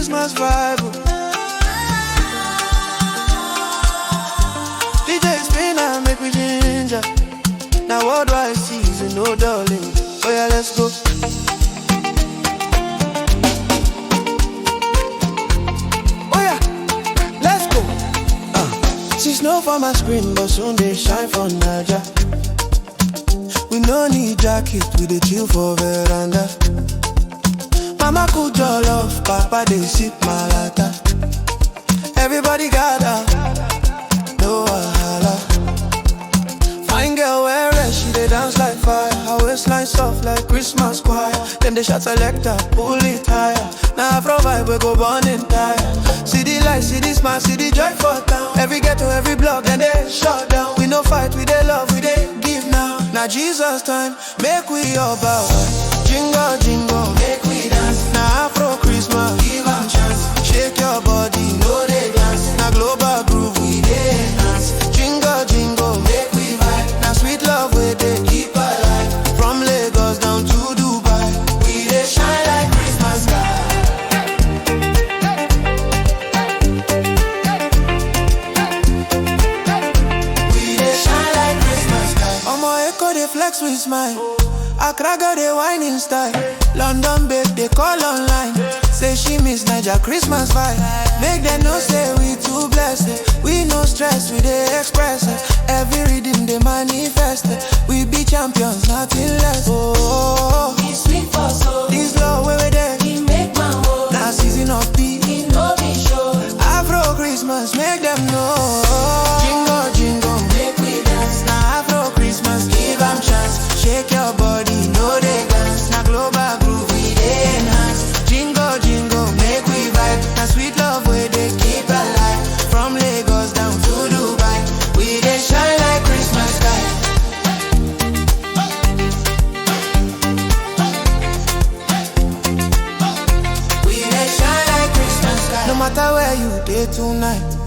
Christmas vibe. DJ spin and make we ginger. Now worldwide season, no darling. Oh yeah, let's go. Oh yeah, let's go. See snow for my screen, but soon they shine for Naija. We no need jacket, we dey chill for veranda. Mama cook jollof, Papa dey sip malata. Everybody gather, no wahala. Fine girl wear red, she dey dance like fire. Her waistline soft like Christmas choir. Then they shot selector, pull it higher. Now Afro vibe we go burn entire. See the light, see the smile, see the joy for town. Every ghetto, every block, then they shut down. We no fight, we dey love, we dey give now. Now Jesus time, make we all bow. Jingle, jingle, make we dance. Now Afro Christmas, give 'em chance. Shake your body, no they dance. Now global groove, we dey dance. Jingle, jingle, make we vibe. Now sweet love, we dey keep alive. From Lagos down to Dubai, we dey shine like Christmas sky. We dey shine like Christmas sky. Omo Eko dey flex with smile. Accra got the whining style. London babe, they call online. Say she miss Niger Christmas vibe. Make them know say we too blessed. We no stress, we dey express it. Every rhythm they manifest it. We be champions, nothing less. Oh, It's sweet for soul. this love where we there. He make my whole. Now season of peace. He know me show. Afro Christmas, make them know. Jingle, jingle, Make we dance. now Afro Christmas, give 'em chance. Shake your body, no they dance. Now global groove, we dey enhance. Jingle, jingle, make we vibe. Now sweet love, where they keep alive. From Lagos down to Dubai, we dey shine like Christmas sky. We dey shine like Christmas sky. No matter where you dey tonight.